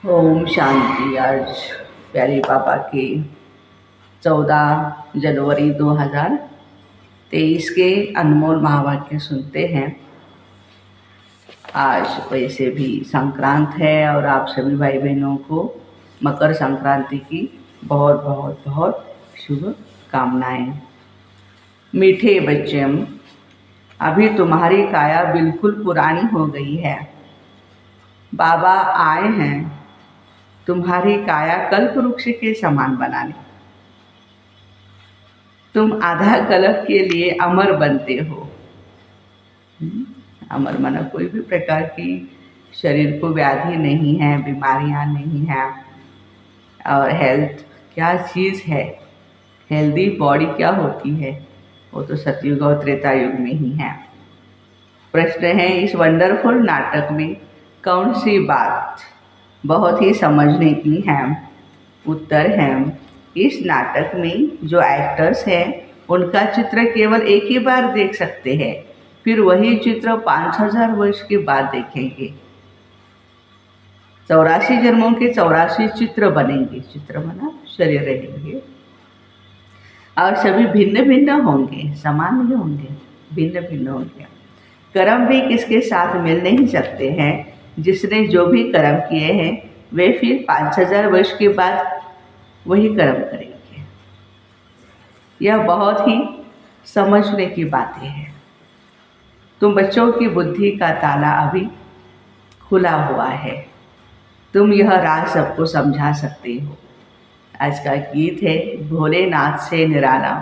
ओम शांति। आज प्यारे बाबा के 14 जनवरी 2023 के अनमोल महावाक्य सुनते हैं। आज वैसे भी संक्रांत है और आप सभी भाई बहनों को मकर संक्रांति की बहुत बहुत बहुत शुभकामनाएं। मीठे बच्चों, अभी तुम्हारी काया बिल्कुल पुरानी हो गई है। बाबा आए हैं तुम्हारी काया कल्प वृक्ष के समान बनाने। तुम आधा कल्प के लिए अमर बनते हो। अमर माना कोई भी प्रकार की शरीर को व्याधि नहीं है, बीमारियां नहीं है। और हेल्थ क्या चीज़ है, हेल्दी बॉडी क्या होती है, वो तो सतयुग और त्रेता युग में ही है। प्रश्न है, इस वंडरफुल नाटक में कौन सी बात बहुत ही समझने की है? उत्तर है, इस नाटक में जो एक्टर्स हैं उनका चित्र केवल एक ही बार देख सकते हैं, फिर वही चित्र 5000 वर्ष के बाद देखेंगे। 84 जन्मों के 84 चित्र बनेंगे। चित्र बना शरीर रहेंगे और सभी भिन्न भिन्न होंगे, समान नहीं होंगे, भिन्न भिन्न होंगे। कर्म भी किसके साथ मिल नहीं सकते हैं। जिसने जो भी कर्म किए हैं वे फिर 5000 वर्ष के बाद वही कर्म करेंगे। यह बहुत ही समझने की बातें हैं। तुम बच्चों की बुद्धि का ताला अभी खुला हुआ है। तुम यह राज सबको समझा सकते हो। आज का गीत है, भोलेनाथ से निराला,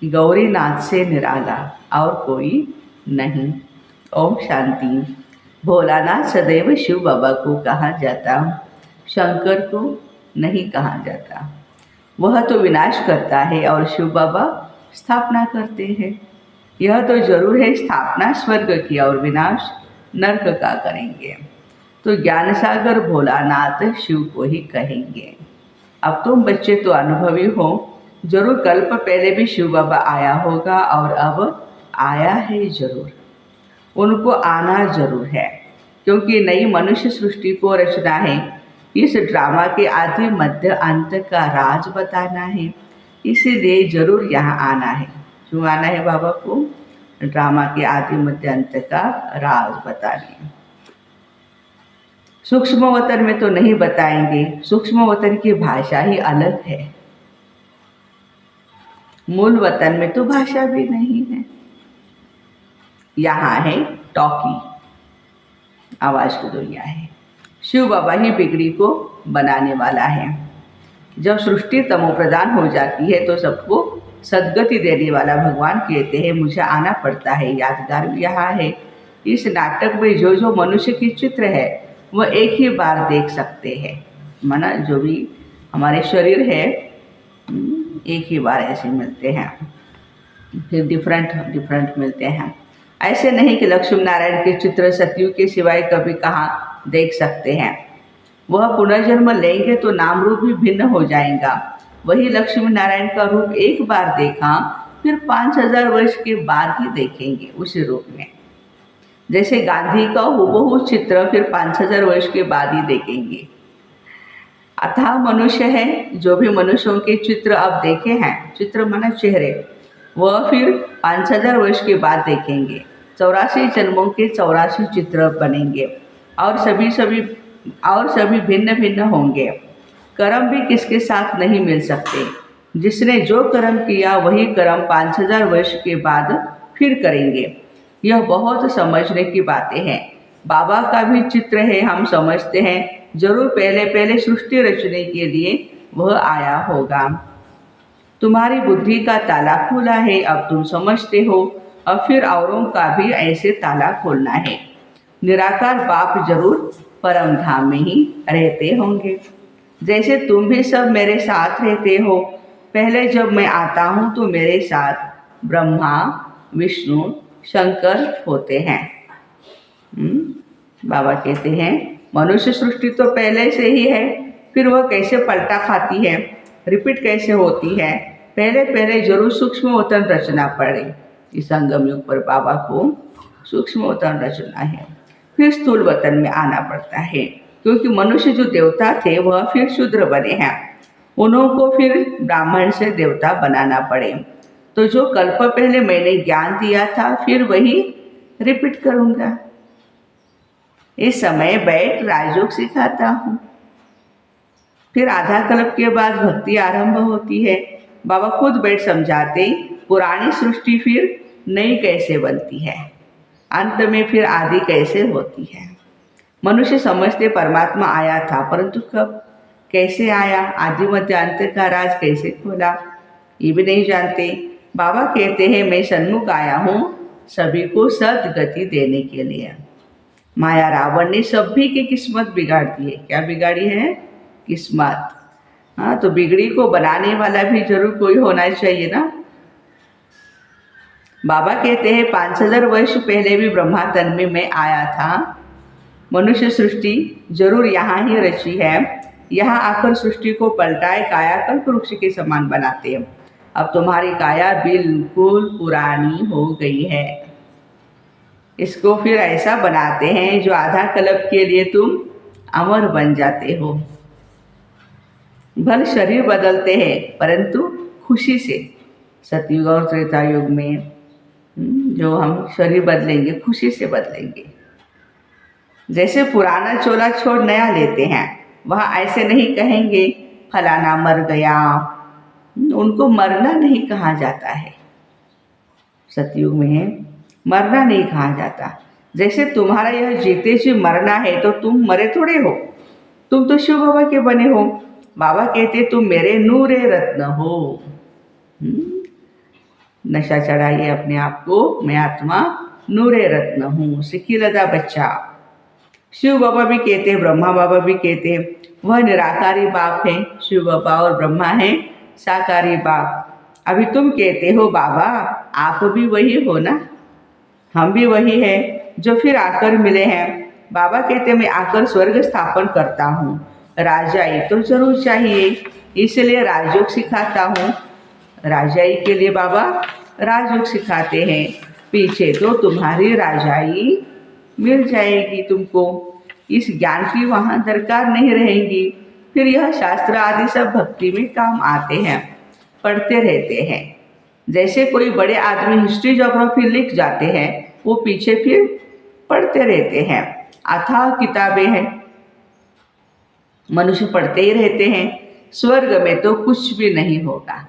गौरीनाथ से निराला और कोई नहीं। ओम शांति। भोलानाथ सदैव शिव बाबा को कहा जाता, शंकर को नहीं कहा जाता। वह तो विनाश करता है और शिव बाबा स्थापना करते हैं। यह तो जरूर है, स्थापना स्वर्ग की और विनाश नरक का करेंगे। तो ज्ञान सागर भोलानाथ शिव को ही कहेंगे। अब तुम बच्चे तो अनुभवी हो, जरूर कल्प पहले भी शिव बाबा आया होगा और अब आया है जरूर। उनको आना जरूर है, क्योंकि नई मनुष्य सृष्टि को रचना है। इस ड्रामा के आदि मध्य अंत का राज बताना है, इसीलिए जरूर यहाँ आना है। क्यों आना है बाबा को? ड्रामा के आदि मध्य अंत का राज बताने। सूक्ष्म वतन में तो नहीं बताएंगे, सूक्ष्म वतन की भाषा ही अलग है। मूल वतन में तो भाषा भी नहीं है। यहाँ है टॉकी, आवाज की दुनिया है। शिव बाबा ही बिगड़ी को बनाने वाला है। जब सृष्टि तमो प्रदान हो जाती है तो सबको सद्गति देने वाला भगवान कहते हैं, मुझे आना पड़ता है। यादगार भी यहाँ है, इस नाटक में जो जो मनुष्य की चित्र है वह एक ही बार देख सकते हैं। माना जो भी हमारे शरीर है एक ही बार ऐसे मिलते हैं, फिर डिफरेंट मिलते हैं। ऐसे नहीं कि लक्ष्मी नारायण के चित्र सतयुग के सिवाय कभी कहाँ देख सकते हैं। वह पुनर्जन्म लेंगे तो नाम रूप भी भिन्न हो जाएगा। वही लक्ष्मी नारायण का रूप एक बार देखा, फिर 5000 वर्ष के बाद ही देखेंगे उसी रूप में। जैसे गांधी का हूबहू चित्र फिर 5000 वर्ष के बाद ही देखेंगे। अतः मनुष्य है, जो भी मनुष्यों के चित्र अब देखे हैं, चित्र माना चेहरे, वह फिर 5000 वर्ष के बाद देखेंगे। 84 जन्मों के 84 चित्र बनेंगे और सभी भिन्न भिन्न होंगे। कर्म भी किसके साथ नहीं मिल सकते। जिसने जो कर्म किया वही कर्म 5000 वर्ष के बाद फिर करेंगे। यह बहुत समझने की बातें हैं। बाबा का भी चित्र है, हम समझते हैं जरूर पहले पहले सृष्टि रचने के लिए वह आया होगा। तुम्हारी बुद्धि का ताला खुला है, अब तुम समझते हो, और फिर औरों का भी ऐसे ताला खोलना है। निराकार बाप जरूर परम धाम में ही रहते होंगे, जैसे तुम भी सब मेरे साथ रहते हो। पहले जब मैं आता हूँ तो मेरे साथ ब्रह्मा, विष्णु, शंकर होते हैं। बाबा कहते हैं मनुष्य सृष्टि तो पहले से ही है, फिर वह कैसे पलटा खाती है, रिपीट कैसे होती है। पहले पहले जरूर सूक्ष्म वतन रचना पड़े। इस संगम युग पर बाबा को सूक्ष्म वतन रचना है, फिर स्थूल वतन में आना पड़ता है। क्योंकि मनुष्य जो देवता थे वह फिर शूद्र बने हैं, उनको फिर ब्राह्मण से देवता बनाना पड़े। तो जो कल्प पहले मैंने ज्ञान दिया था फिर वही रिपीट करूँगा। इस समय बैठ राजयोग सिखाता हूँ। फिर आधा कल्प के बाद भक्ति आरंभ होती है। बाबा खुद बैठ समझाते पुरानी सृष्टि फिर नई कैसे बनती है, अंत में फिर आदि कैसे होती है। मनुष्य समझते परमात्मा आया था, परंतु कब, कैसे आया, आदि मध्य अंत का राज कैसे खोला, ये भी नहीं जानते। बाबा कहते हैं मैं सन्मुख आया हूँ सभी को सदगति देने के लिए। माया रावण ने सभी की किस्मत बिगाड़ दी है। क्या बिगाड़ी है? किस्मत। हाँ, तो बिगड़ी को बनाने वाला भी जरूर कोई होना चाहिए ना। बाबा कहते हैं 5000 वर्ष पहले भी ब्रह्मा तन में मैं आया था। मनुष्य सृष्टि जरूर यहाँ ही रची है। यहाँ आकर सृष्टि को पलटाए कायाकल्प वृक्ष के समान बनाते हैं। अब तुम्हारी काया बिल्कुल पुरानी हो गई है। इसको फिर ऐसा बनाते हैं जो आधा कल्प के लिए तुम अमर बन जाते हो। भले शरीर बदलते हैं परंतु खुशी से। सतयुग और त्रेता युग में जो हम शरीर बदलेंगे खुशी से बदलेंगे। जैसे पुराना चोला छोड़ नया लेते हैं, वह ऐसे नहीं कहेंगे फलाना मर गया। उनको मरना नहीं कहा जाता है। सतयुग में मरना नहीं कहा जाता। जैसे तुम्हारा यह जीते जी मरना है तो तुम मरे थोड़े हो, तुम तो शिव बाबा के बने हो। बाबा कहते तुम मेरे नूरे रत्न हो। नशा चढ़ाइए अपने आप को, मैं आत्मा नूरे रत्न हूँ। सिक्की लदा बच्चा। शिव बाबा भी कहते हैं, ब्रह्मा बाबा भी कहते हैं, वह निराकारी बाप है शिव बाबा और ब्रह्मा है साकारी बाप। अभी तुम कहते हो बाबा आप भी वही हो ना, हम भी वही है जो फिर आकर मिले हैं। बाबा कहते मैं आकर स्वर्ग स्थापन करता हूँ, राजाई तो जरूर चाहिए, इसलिए राजयोग सिखाता हूँ। राजाई के लिए बाबा राजयोग सिखाते हैं। पीछे तो तुम्हारी राजाई मिल जाएगी तुमको, इस ज्ञान की वहाँ दरकार नहीं रहेगी। फिर यह शास्त्र आदि सब भक्ति में काम आते हैं, पढ़ते रहते हैं। जैसे कोई बड़े आदमी हिस्ट्री ज्योग्राफी लिख जाते हैं, वो पीछे फिर पढ़ते रहते हैं। अथाह किताबें हैं, मनुष्य पढ़ते ही रहते हैं। स्वर्ग में तो कुछ भी नहीं होगा,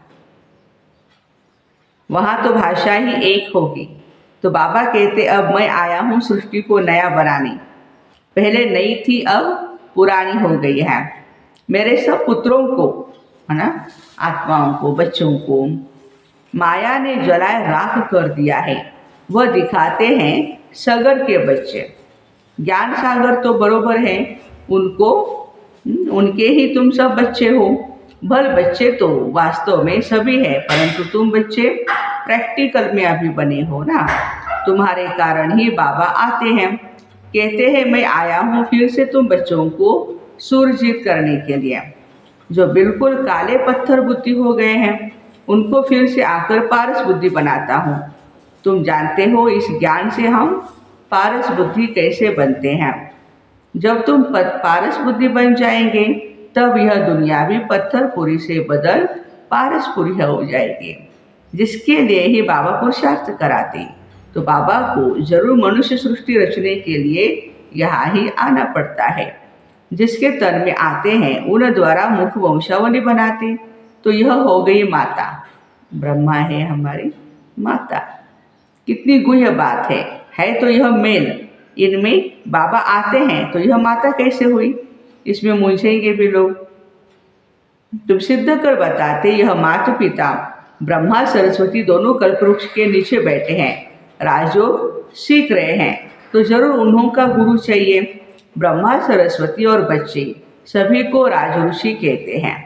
वहाँ तो भाषा ही एक होगी। तो बाबा कहते अब मैं आया हूँ सृष्टि को नया बनाने। पहले नई थी अब पुरानी हो गई है। मेरे सब पुत्रों को, है ना, आत्माओं को, बच्चों को माया ने जलाए राख कर दिया है। वह दिखाते हैं सागर के बच्चे। ज्ञान सागर तो बरोबर हैं, उनको उनके ही तुम सब बच्चे हो। भल बच्चे तो वास्तव में सभी हैं, परंतु तुम बच्चे प्रैक्टिकल में अभी बने हो ना। तुम्हारे कारण ही बाबा आते हैं, कहते हैं मैं आया हूँ फिर से तुम बच्चों को सुरजीत करने के लिए। जो बिल्कुल काले पत्थर बुद्धि हो गए हैं उनको फिर से आकर पारस बुद्धि बनाता हूँ। तुम जानते हो इस ज्ञान से हम पारस बुद्धि कैसे बनते हैं। जब तुम पारस बुद्धि बन जाएंगे तब यह दुनिया भी पत्थरपुरी से बदल पारसपुरी हो जाएगी, जिसके लिए ही बाबा पुरुषार्थ कराते। तो बाबा को जरूर मनुष्य सृष्टि रचने के लिए यहाँ ही आना पड़ता है। जिसके तन में आते हैं उन द्वारा मुख वंशावली बनाते। तो यह हो गई माता, ब्रह्मा है हमारी माता। कितनी गुह्य बात है तो यह मेल। इनमें बाबा आते हैं तो यह माता कैसे हुई, इसमें मूंझेंगे भी लोग। तुम सिद्ध कर बताते यह माता पिता ब्रह्मा सरस्वती दोनों कल्पवृक्ष के नीचे बैठे हैं, राजयोग सीख रहे हैं। तो जरूर उन्हों का गुरु चाहिए। ब्रह्मा सरस्वती और बच्चे सभी को राजऋषि कहते हैं।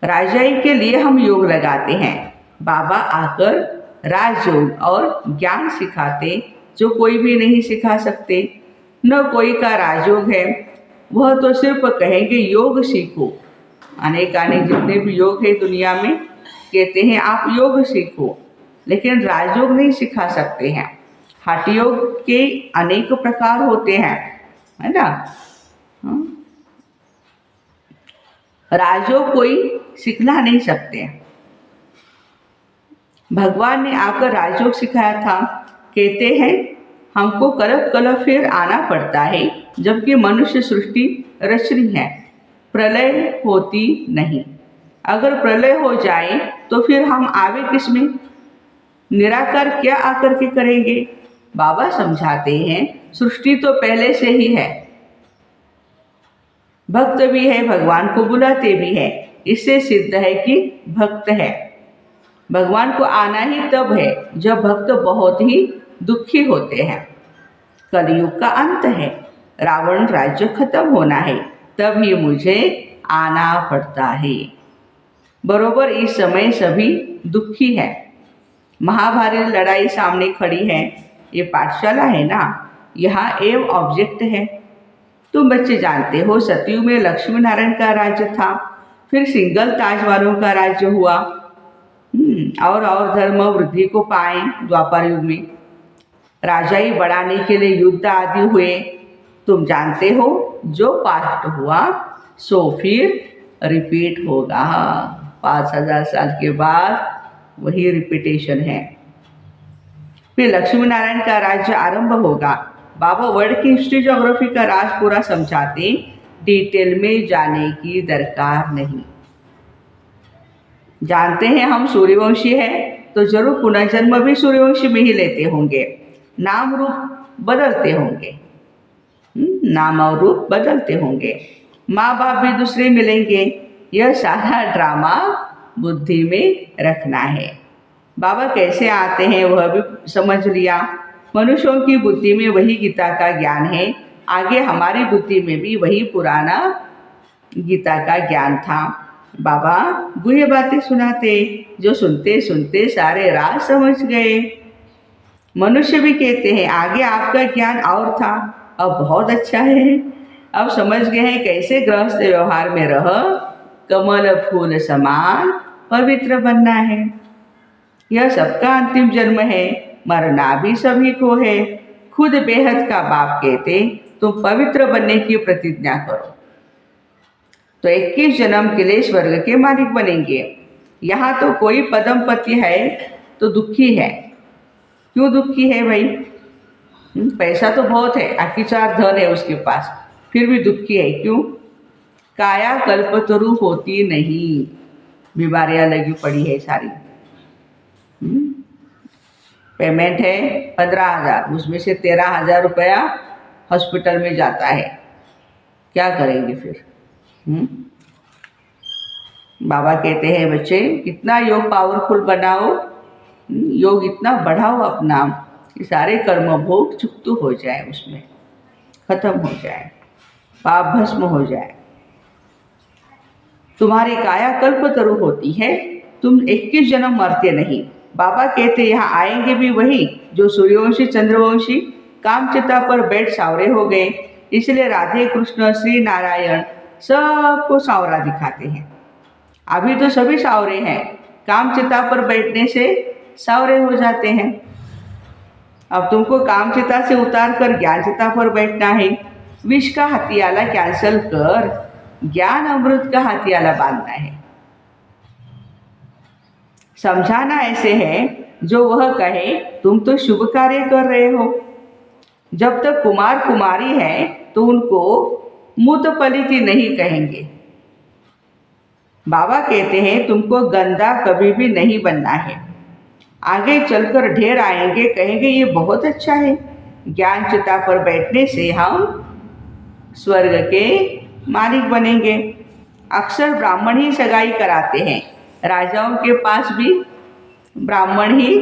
राजाई के लिए हम योग लगाते हैं। बाबा आकर राजयोग और ज्ञान सिखाते जो कोई भी नहीं सिखा सकते। न कोई का राजयोग है, वह तो सिर्फ कहेंगे योग सीखो। अनेक जितने भी योग है दुनिया में कहते हैं आप योग सीखो, लेकिन राजयोग नहीं सिखा सकते हैं। हठ योग के अनेक प्रकार होते हैं, है ना। राजयोग कोई सिखला नहीं सकते। भगवान ने आकर राजयोग सिखाया था। कहते हैं हमको कलप कलप फिर आना पड़ता है, जबकि मनुष्य सृष्टि रचनी है, प्रलय होती नहीं। अगर प्रलय हो जाए तो फिर हम आवे किसमें, निराकार क्या आकर के करेंगे। बाबा समझाते हैं सृष्टि तो पहले से ही है, भक्त भी है, भगवान को बुलाते भी है। इससे सिद्ध है कि भक्त है। भगवान को आना ही तब है जब भक्त बहुत ही दुखी होते हैं। कलयुग का अंत है, रावण राज्य खत्म होना है, तभी मुझे आना पड़ता है। बरोबर इस समय सभी दुखी है। महाभारत लड़ाई सामने खड़ी है। ये पाठशाला है ना, यहाँ एव ऑब्जेक्ट है। तुम बच्चे जानते हो सतयुग में लक्ष्मी नारायण का राज्य था, फिर सिंगल ताज वालों का राज्य हुआ, और धर्म वृद्धि को पाए। द्वापर युग में राजाई बढ़ाने के लिए युद्ध आदि हुए। तुम जानते हो जो पास्ट हुआ सो फिर रिपीट होगा। 5000 साल के बाद वही रिपीटेशन है। फिर लक्ष्मी नारायण का राज्य आरंभ होगा। बाबा वर्ल्ड की हिस्ट्री ज्योग्राफी का राज पूरा समझाते, डिटेल में जाने की दरकार नहीं। जानते हैं हम सूर्यवंशी है तो जरूर पुनर्जन्म भी सूर्यवंशी में ही लेते होंगे, नाम रूप बदलते होंगे, नाम और रूप बदलते होंगे, माँ बाप भी दूसरे मिलेंगे। यह सारा ड्रामा बुद्धि में रखना है। बाबा कैसे आते हैं वह भी समझ लिया। मनुष्यों की बुद्धि में वही गीता का ज्ञान है, आगे हमारी बुद्धि में भी वही पुराना गीता का ज्ञान था। बाबा गुह्य बातें सुनाते, जो सुनते सुनते सारे राज समझ गए। मनुष्य भी कहते हैं आगे आपका ज्ञान और था, अब बहुत अच्छा है, अब समझ गए हैं कैसे गृहस्थ व्यवहार में रह कमल फूल समान पवित्र बनना है। यह सबका अंतिम जन्म है, मरना भी सभी को है। खुद बेहद का बाप कहते तुम पवित्र बनने की प्रतिज्ञा करो तो 21 जन्म के लिए स्वर्ग के मालिक बनेंगे। यहाँ तो कोई पदम पति है तो दुखी है। क्यों दुखी है भाई? पैसा तो बहुत है, आखिरकार धन है उसके पास, फिर भी दुखी है। क्यों? काया कल्पतरु होती नहीं, बीमारियां लगी पड़ी है सारी। पेमेंट है 15,000, उसमें से 13,000 रुपया हॉस्पिटल में जाता है। क्या करेंगे फिर? बाबा कहते हैं बच्चे इतना योग पावरफुल बनाओ, योग इतना बढ़ाओ अपना कि सारे कर्म भोग चुकतू हो जाए, उसमें खत्म हो जाए, पाप भस्म हो जाए। तुम्हारी काया कल्पतरु होती है, तुम 21 जन्म मरते नहीं। बाबा कहते यहाँ आएंगे भी वही जो सूर्यवंशी चंद्रवंशी कामचिता पर बैठ सावरे हो गए। इसलिए राधे कृष्ण श्री नारायण सबको सावरा दिखाते हैं। अभी तो सभी सावरे हैं, कामचिता पर बैठने से सावरे हो जाते हैं। अब तुमको कामचिता से उतार कर ज्ञानचिता पर बैठना है। विष का हथियाला कैंसल कर ज्ञान अमृत का हथियाला बांधना है। समझाना ऐसे है जो वह कहे तुम तो शुभ कार्य कर रहे हो। जब तक कुमार कुमारी है तो उनको मूत पलिती नहीं कहेंगे। बाबा कहते हैं तुमको गंदा कभी भी नहीं बनना है। आगे चलकर ढेर आएंगे, कहेंगे ये बहुत अच्छा है, ज्ञान चिता पर बैठने से हम स्वर्ग के मालिक बनेंगे। अक्सर ब्राह्मण ही सगाई कराते हैं, राजाओं के पास भी ब्राह्मण ही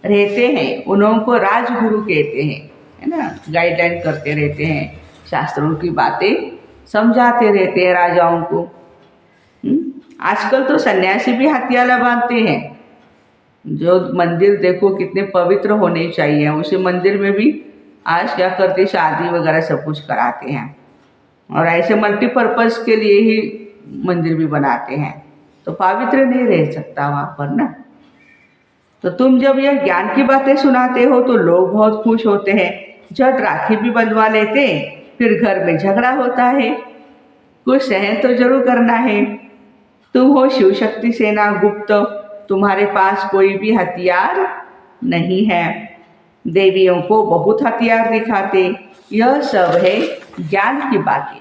रहते हैं, उन्हों को राजगुरु कहते हैं, है ना। गाइडलाइन करते रहते हैं, शास्त्रों की बातें समझाते रहते हैं राजाओं को। आजकल तो सन्यासी भी हथियाला बांधते हैं। जो मंदिर देखो कितने पवित्र होने चाहिए, उसी मंदिर में भी आज क्या करते, शादी वगैरह सब कुछ कराते हैं, और ऐसे मल्टीपर्पज़ के लिए ही मंदिर भी बनाते हैं, तो पवित्र नहीं रह सकता वहाँ पर ना। तो तुम जब यह ज्ञान की बातें सुनाते हो तो लोग बहुत खुश होते हैं, झट राखी भी बंधवा लेते, फिर घर में झगड़ा होता है, कुछ सहन तो जरूर करना है। तुम हो शिव शक्ति सेना गुप्त, तुम्हारे पास कोई भी हथियार नहीं है। देवियों को बहुत हथियार दिखाते, यह सब है ज्ञान की बातें।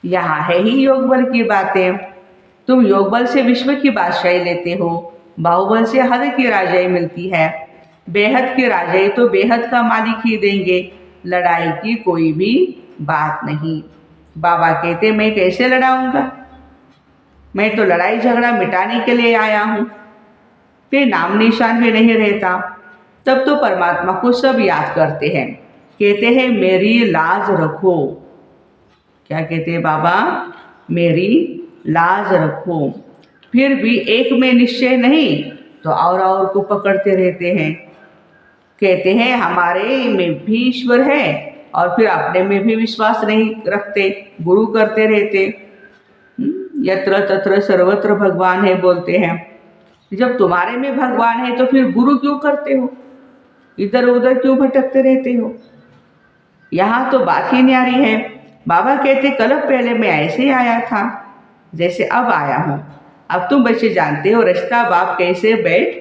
यहाँ है ही योग बल की बातें। तुम योग बल से विश्व की बादशाही लेते हो, बाहुबल से हद की राजाई मिलती है। बेहद की राजाई तो बेहद का मालिक ही देंगे, लड़ाई की कोई भी बात नहीं। बाबा कहते मैं कैसे लड़ाऊंगा, मैं तो लड़ाई झगड़ा मिटाने के लिए आया हूँ। फिर नाम निशान भी नहीं रहता। तब तो परमात्मा को सब याद करते हैं, कहते हैं मेरी लाज रखो। क्या कहते हैं बाबा, मेरी लाज रखो। फिर भी एक में निश्चय नहीं तो और को पकड़ते रहते हैं। कहते हैं हमारे में भी ईश्वर है, और फिर अपने में भी विश्वास नहीं रखते, गुरु करते रहते। यत्र तत्र सर्वत्र भगवान है बोलते हैं। जब तुम्हारे में भगवान है तो फिर गुरु क्यों करते हो, इधर उधर क्यों भटकते रहते हो। यहाँ तो बात ही न्यारी है। बाबा कहते कल पहले मैं ऐसे ही आया था जैसे अब आया हूँ। अब तुम बच्चे जानते हो रचता बाप कैसे बैठ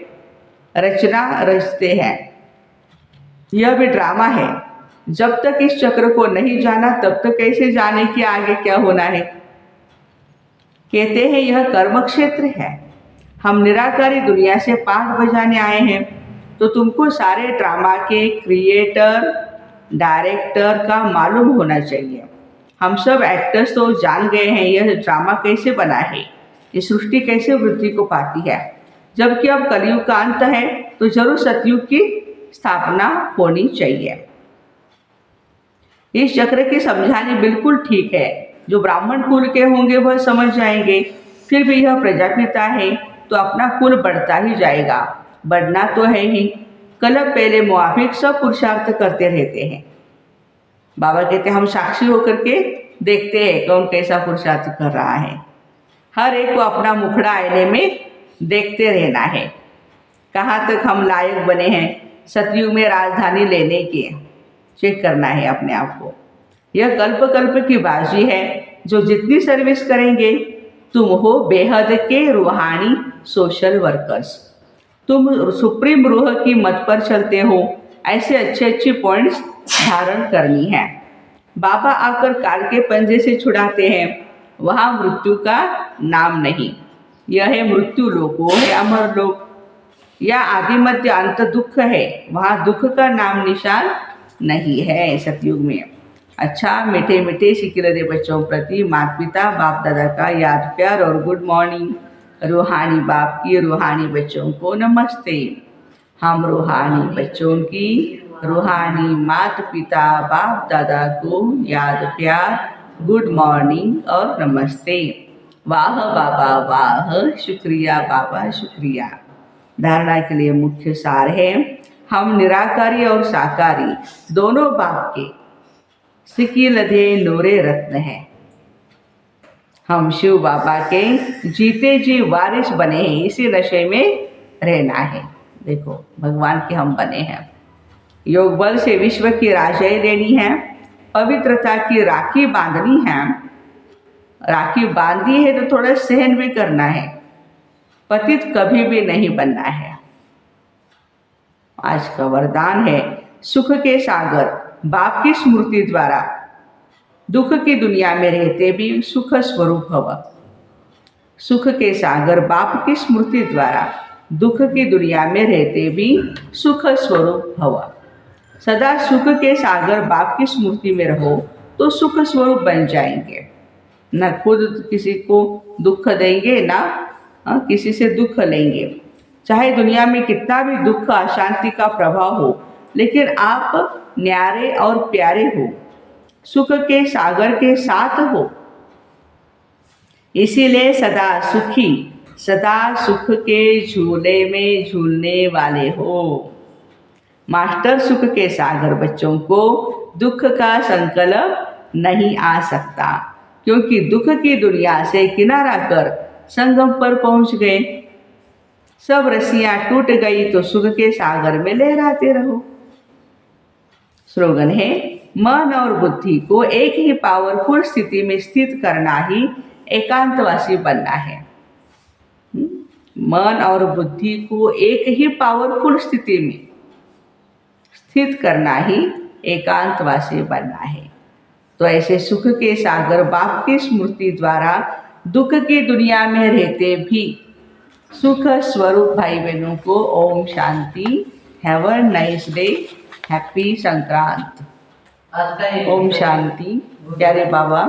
रचना रचते हैं। यह भी ड्रामा है। जब तक इस चक्र को नहीं जाना तब तक कैसे जाने कि आगे क्या होना है। कहते हैं यह कर्म क्षेत्र है। हम निराकारी दुनिया से पाठ बजाने आए हैं, तो तुमको सारे ड्रामा के क्रिएटर डायरेक्टर का मालूम होना चाहिए। हम सब एक्टर्स तो जान गए हैं यह ड्रामा कैसे बना है, ये सृष्टि कैसे वृद्धि को पाती है। जबकि अब कलयुग का अंत है तो जरूर सतयुग की स्थापना होनी चाहिए। इस चक्र की समझानी बिल्कुल ठीक है। जो ब्राह्मण कुल के होंगे वह समझ जाएंगे। फिर भी यह प्रजापिता है तो अपना कुल बढ़ता ही जाएगा, बढ़ना तो है ही। कल पहले मुआफिक सब पुरुषार्थ करते रहते हैं। बाबा कहते हैं हम साक्षी होकर के देखते हैं कौन कैसा पुरुषार्थ कर रहा है। हर एक को अपना मुखड़ा आईने में देखते रहना है, कहाँ तक हम लायक बने हैं सतयुग में राजधानी लेने के। चेक करना है अपने आप को। यह कल्प कल्प की बाजी है। जो जितनी सर्विस करेंगे, तुम हो बेहद के रूहानी सोशल वर्कर्स। तुम सुप्रीम रूह की मत पर चलते हो। ऐसे अच्छे पॉइंट्स धारण करनी है। बाबा आकर काल के पंजे से छुड़ाते हैं। वहाँ मृत्यु का नाम नहीं। यह है मृत्यु लोक, वो है अमर लोक। या आदि मध्य अंत दुख है, वहाँ दुख का नाम निशान नहीं है सतयुग में। अच्छा, मीठे मीठे सिकिलरे बच्चों प्रति माता पिता बाप दादा का याद प्यार और गुड मॉर्निंग। रूहानी बाप की रूहानी बच्चों को नमस्ते। हम रूहानी बच्चों की रूहानी माता पिता बाप दादा को याद प्यार, गुड मॉर्निंग और नमस्ते। वाह बाबा वाह, शुक्रिया बाबा शुक्रिया। धारणा के लिए मुख्य सार है, हम निराकारी और साकारी दोनों बाप के सिकिलधे नूरे रत्न हैं। हम शिव बाबा के जीते जी वारिस बने हैं। इसी नशे में रहना है। देखो भगवान के हम बने हैं। योग बल से विश्व की राजाई लेनी है, पवित्रता की राखी बांधनी है। राखी बांधी है तो थोड़ा सहन भी करना है। पतित कभी भी नहीं बनना है। आज का वरदान है सुख के सागर बाप की स्मृति द्वारा दुख की दुनिया में रहते भी सुख स्वरूप भव। सुख के सागर बाप की स्मृति द्वारा दुख की दुनिया में रहते भी सुख स्वरूप भव। सदा सुख के सागर बाप की स्मृति में रहो तो सुख स्वरूप बन जाएंगे। न खुद किसी को दुख देंगे, ना किसी से दुख लेंगे। चाहे दुनिया में कितना भी दुख अशांति का प्रभाव हो, लेकिन आप न्यारे और प्यारे हो, सुख के सागर के साथ हो। इसीलिए सदा सुखी, सदा सुख के झूले में झूलने वाले हो। मास्टर सुख के सागर बच्चों को दुख का संकल्प नहीं आ सकता, क्योंकि दुख की दुनिया से किनारा कर संगम पर पहुंच गए। सब रस्सियां टूट गई तो सुख के सागर में लहराते रहो। स्लोगन है, मन और बुद्धि को एक ही पावरफुल स्थिति में स्थित करना ही एकांतवासी बनना है। मन और बुद्धि को एक ही पावरफुल स्थिति में स्थित करना ही एकांतवासी बनना है। तो ऐसे सुख के सागर बाप की स्मृति द्वारा दुख की दुनिया में रहते भी सुख स्वरूप भाई बहनों को ओम शांति। Have a nice day. Happy Sankrant. ओम शांति। प्यारे बाबा